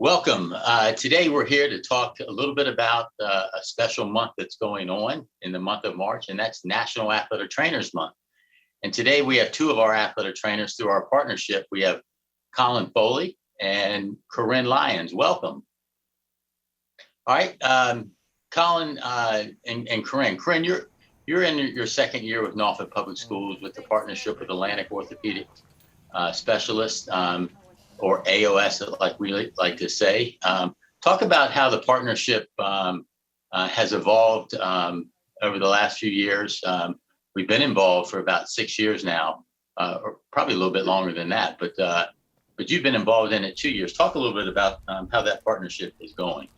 Welcome. Today we're here to talk a little bit about a special month that's going on in the month of March, and that's National Athletic Trainers Month. And today we have two of our athletic trainers through our partnership. We have Colin Foley and Corinne Lyons. Welcome. All right, Colin and Corinne. Corinne, you're in your second year with Norfolk Public Schools with the partnership with Atlantic Orthopedic Specialists. Or AOS, like we like to say. Talk about how the partnership has evolved over the last few years. We've been involved for about 6 years now, or probably a little bit longer than that, but you've been involved in it 2 years. Talk a little bit about how that partnership is going.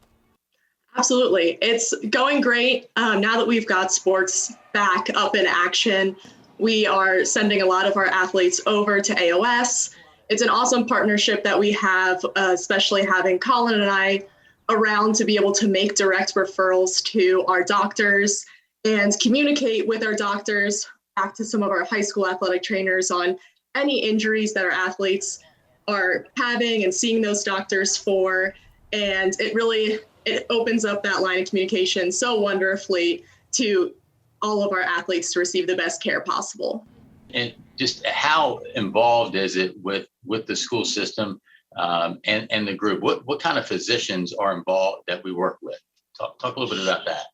Absolutely. It's going great. Now that we've got sports back up in action, we are sending a lot of our athletes over to AOS. It's an awesome partnership that we have, especially having Colin and I around to be able to make direct referrals to our doctors and communicate with our doctors back to some of our high school athletic trainers on any injuries that our athletes are having and seeing those doctors for. And it opens up that line of communication so wonderfully to all of our athletes to receive the best care possible. And just how involved is it with the school system and the group? What kind of physicians are involved that we work with? Talk a little bit about that.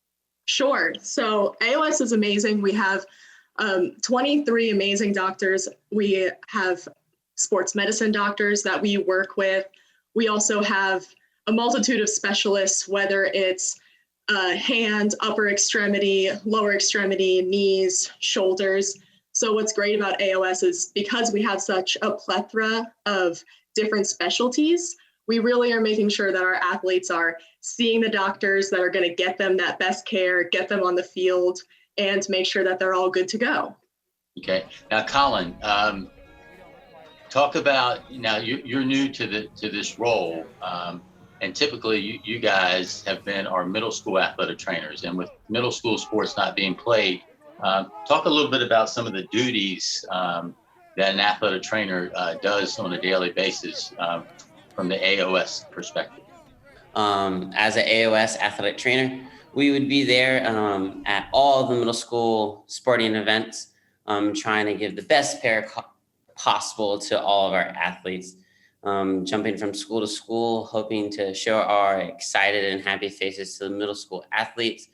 Sure. So AOS is amazing. We have 23 amazing doctors. We have sports medicine doctors that we work with. We also have a multitude of specialists, whether it's hand, upper extremity, lower extremity, knees, shoulders. So what's great about AOS is because we have such a plethora of different specialties, we really are making sure that our athletes are seeing the doctors that are going to get them that best care, get them on the field, and make sure that they're all good to go. Okay. Now, Colin, talk about, now you're new to this role, and typically you guys have been our middle school athletic trainers, and with middle school sports not being played, talk a little bit about some of the duties that an athletic trainer does on a daily basis from the AOS perspective. As an AOS athletic trainer, we would be there at all the middle school sporting events, trying to give the best care possible to all of our athletes, jumping from school to school, hoping to show our excited and happy faces to the middle school athletes,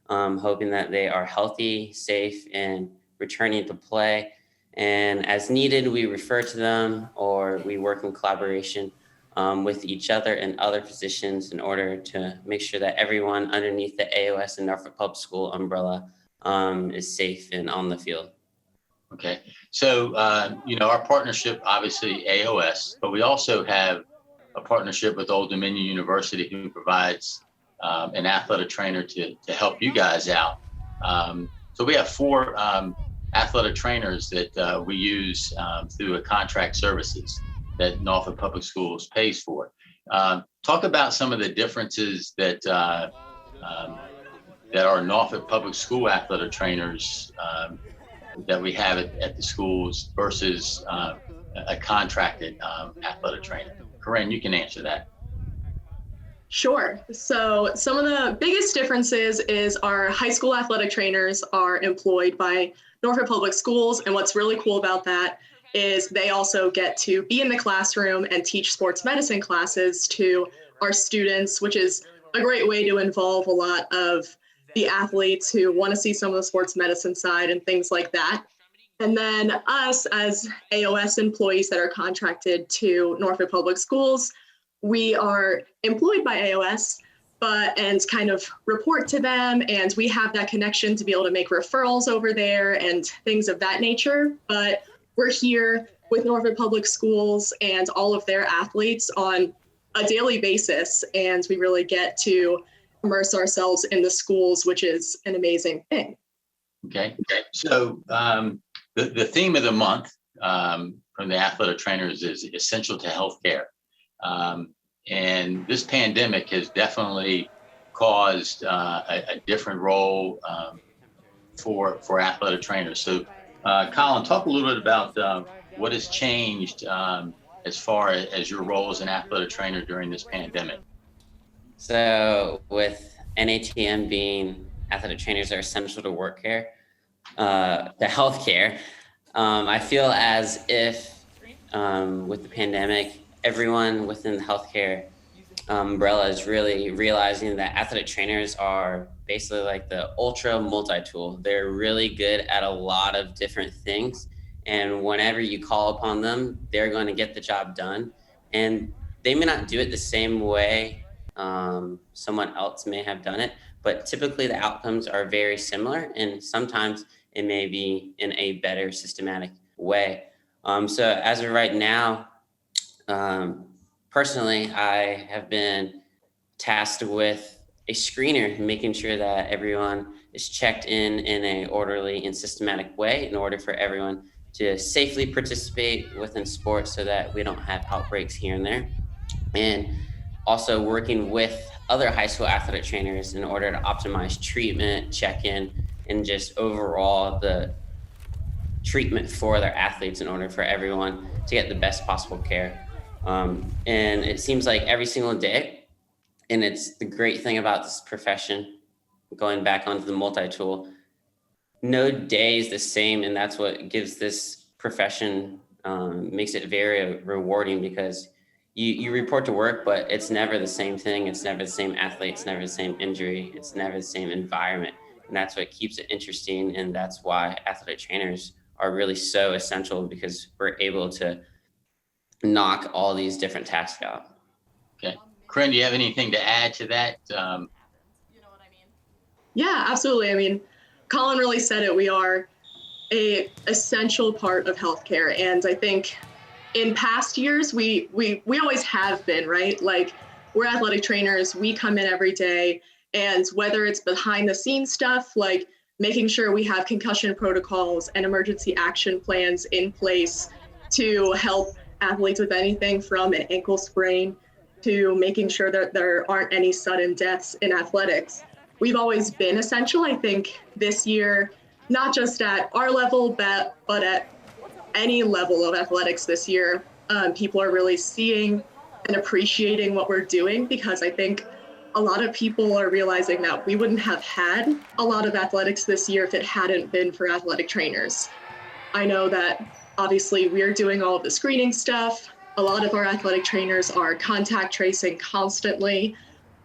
hoping that they are healthy, safe, and returning to play. And as needed, we refer to them or we work in collaboration with each other and other physicians in order to make sure that everyone underneath the AOS and Norfolk Public School umbrella is safe and on the field. Okay. So, our partnership, obviously AOS, but we also have a partnership with Old Dominion University who provides an athletic trainer to help you guys out. So we have 4 athletic trainers that we use through a contract services that Norfolk Public Schools pays for. Talk about some of the differences that our Norfolk Public School athletic trainers that we have at the schools versus a contracted athletic trainer. Corinne, you can answer that. Sure. So some of the biggest differences is our high school athletic trainers are employed by Norfolk Public Schools. And what's really cool about that is they also get to be in the classroom and teach sports medicine classes to our students, which is a great way to involve a lot of the athletes who want to see some of the sports medicine side and things like that. And then us as AOS employees that are contracted to Norfolk Public Schools, we are employed by AOS, and kind of report to them. And we have that connection to be able to make referrals over there and things of that nature. But we're here with Norfolk Public Schools and all of their athletes on a daily basis. And we really get to immerse ourselves in the schools, which is an amazing thing. Okay. So the theme of the month from the athletic trainers is essential to healthcare. And this pandemic has definitely caused a different role for athletic trainers. So, Colin, talk a little bit about what has changed as far as your role as an athletic trainer during this pandemic? So with NATM being athletic trainers are essential to work care, to healthcare, I feel as if with the pandemic, everyone within the healthcare umbrella is really realizing that athletic trainers are basically like the ultra multi-tool. They're really good at a lot of different things. And whenever you call upon them, they're going to get the job done. And they may not do it the same way someone else may have done it, but typically the outcomes are very similar. And sometimes it may be in a better systematic way. So as of right now, personally, I have been tasked with a screener, making sure that everyone is checked in a orderly and systematic way in order for everyone to safely participate within sports so that we don't have outbreaks here and there. And also working with other high school athletic trainers in order to optimize treatment, check-in, and just overall the treatment for their athletes in order for everyone to get the best possible care. And it seems like every single day, and it's the great thing about this profession, going back onto the multi-tool, no day is the same. And that's what gives this profession, makes it very rewarding, because you report to work, but it's never the same thing. It's never the same athlete. It's never the same injury. It's never the same environment. And that's what keeps it interesting. And that's why athletic trainers are really so essential, because we're able to knock all these different tasks out. Okay. Corinne, do you have anything to add to that? Yeah, absolutely. I mean, Colin really said it. We are a essential part of healthcare. And I think in past years, we always have been, right? Like, we're athletic trainers, we come in every day, and whether it's behind the scenes stuff, like making sure we have concussion protocols and emergency action plans in place to help athletes with anything from an ankle sprain to making sure that there aren't any sudden deaths in athletics. We've always been essential. I think this year, not just at our level, but at any level of athletics this year, people are really seeing and appreciating what we're doing, because I think a lot of people are realizing that we wouldn't have had a lot of athletics this year if it hadn't been for athletic trainers. I know that obviously we're doing all of the screening stuff. A lot of our athletic trainers are contact tracing constantly.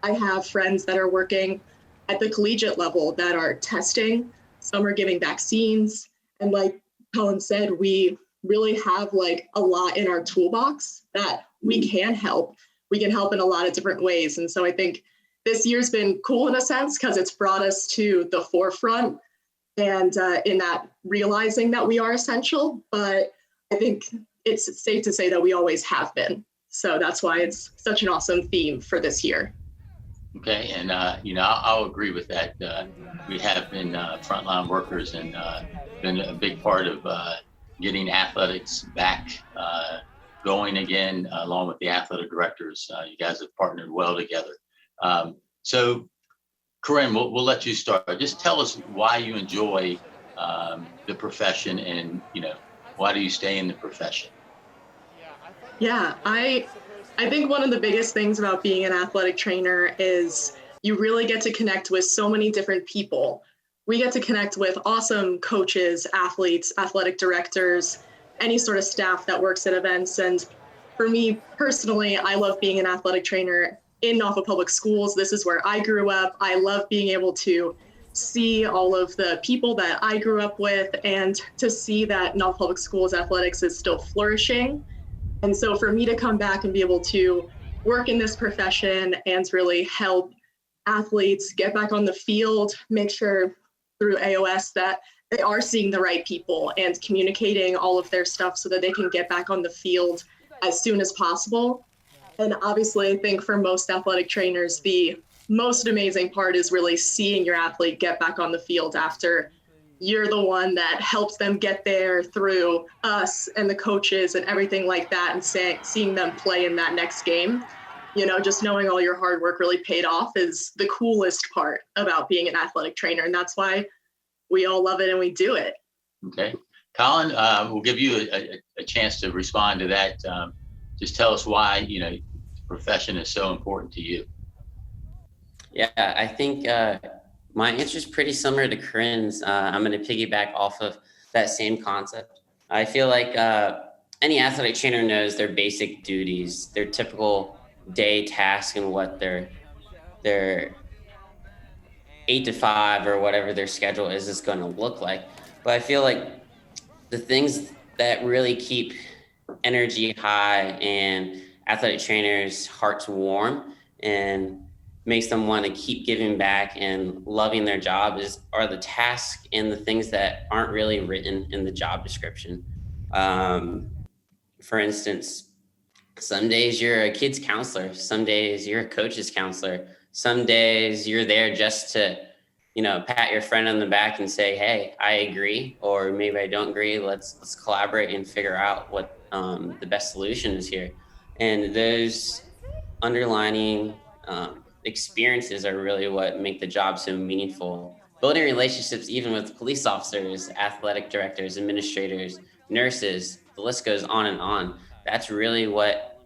I have friends that are working at the collegiate level that are testing. Some are giving vaccines. And like Colin said, we really have like a lot in our toolbox that we can help. We can help in a lot of different ways. And so I think this year's been cool in a sense, because it's brought us to the forefront and in that realizing that we are essential. But I think it's safe to say that we always have been. So that's why it's such an awesome theme for this year. Okay, and I'll agree with that. We have been frontline workers and been a big part of getting athletics back going again, along with the athletic directors. You guys have partnered well together. So, Corinne, we'll let you start. Just tell us why you enjoy the profession, and why do you stay in the profession? Yeah, I think one of the biggest things about being an athletic trainer is you really get to connect with so many different people. We get to connect with awesome coaches, athletes, athletic directors, any sort of staff that works at events. And for me personally, I love being an athletic trainer in Norfolk Public Schools. This is where I grew up. I love being able to see all of the people that I grew up with, and to see that Norfolk Public Schools athletics is still flourishing. And so for me to come back and be able to work in this profession and really help athletes get back on the field, make sure through AOS that they are seeing the right people and communicating all of their stuff so that they can get back on the field as soon as possible. And obviously, I think for most athletic trainers, the most amazing part is really seeing your athlete get back on the field after you're the one that helps them get there through us and the coaches and everything like that, and seeing them play in that next game. Just knowing all your hard work really paid off is the coolest part about being an athletic trainer. And that's why we all love it and we do it. Okay. Colin, we'll give you a chance to respond to that. just tell us why, the profession is so important to you. Yeah, I think my answer is pretty similar to Corinne's. I'm going to piggyback off of that same concept. I feel like any athletic trainer knows their basic duties, their typical day task, and what their 8 to 5 or whatever their schedule is going to look like. But I feel like the things that really keep energy high and athletic trainers' hearts warm and makes them want to keep giving back and loving their job are the tasks and the things that aren't really written in the job description. For instance, some days you're a kid's counselor, some days you're a coach's counselor, some days you're there just to, pat your friend on the back and say, hey, I agree, or maybe I don't agree. Let's collaborate and figure out what the best solution is here. And those underlining experiences are really what make the job so meaningful. Building relationships even with police officers, athletic directors, administrators, nurses, the list goes on and on. That's really what,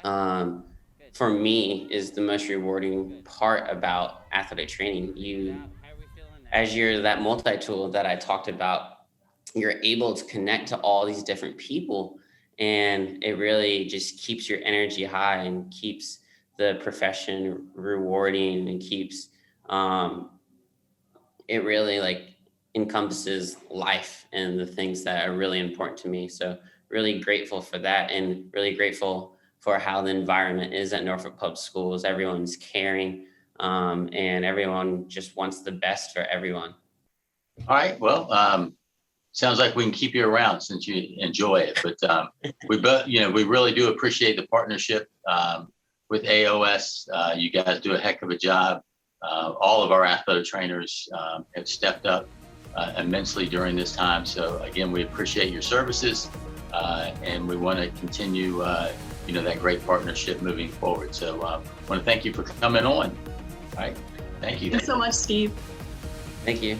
for me, is the most rewarding part about athletic training. As you're that multi-tool that I talked about, you're able to connect to all these different people, and it really just keeps your energy high and keeps the profession rewarding and keeps it really encompasses life and the things that are really important to me. So really grateful for that, and really grateful for how the environment is at Norfolk Public Schools. Everyone's caring, and everyone just wants the best for everyone. All right. Well, sounds like we can keep you around since you enjoy it, but we really do appreciate the partnership with AOS. You guys do a heck of a job. All of our athletic trainers have stepped up immensely during this time. So again, we appreciate your services, and we want to continue, that great partnership moving forward. So I want to thank you for coming on. All right. Thank you. Thanks so much, Steve. Thank you.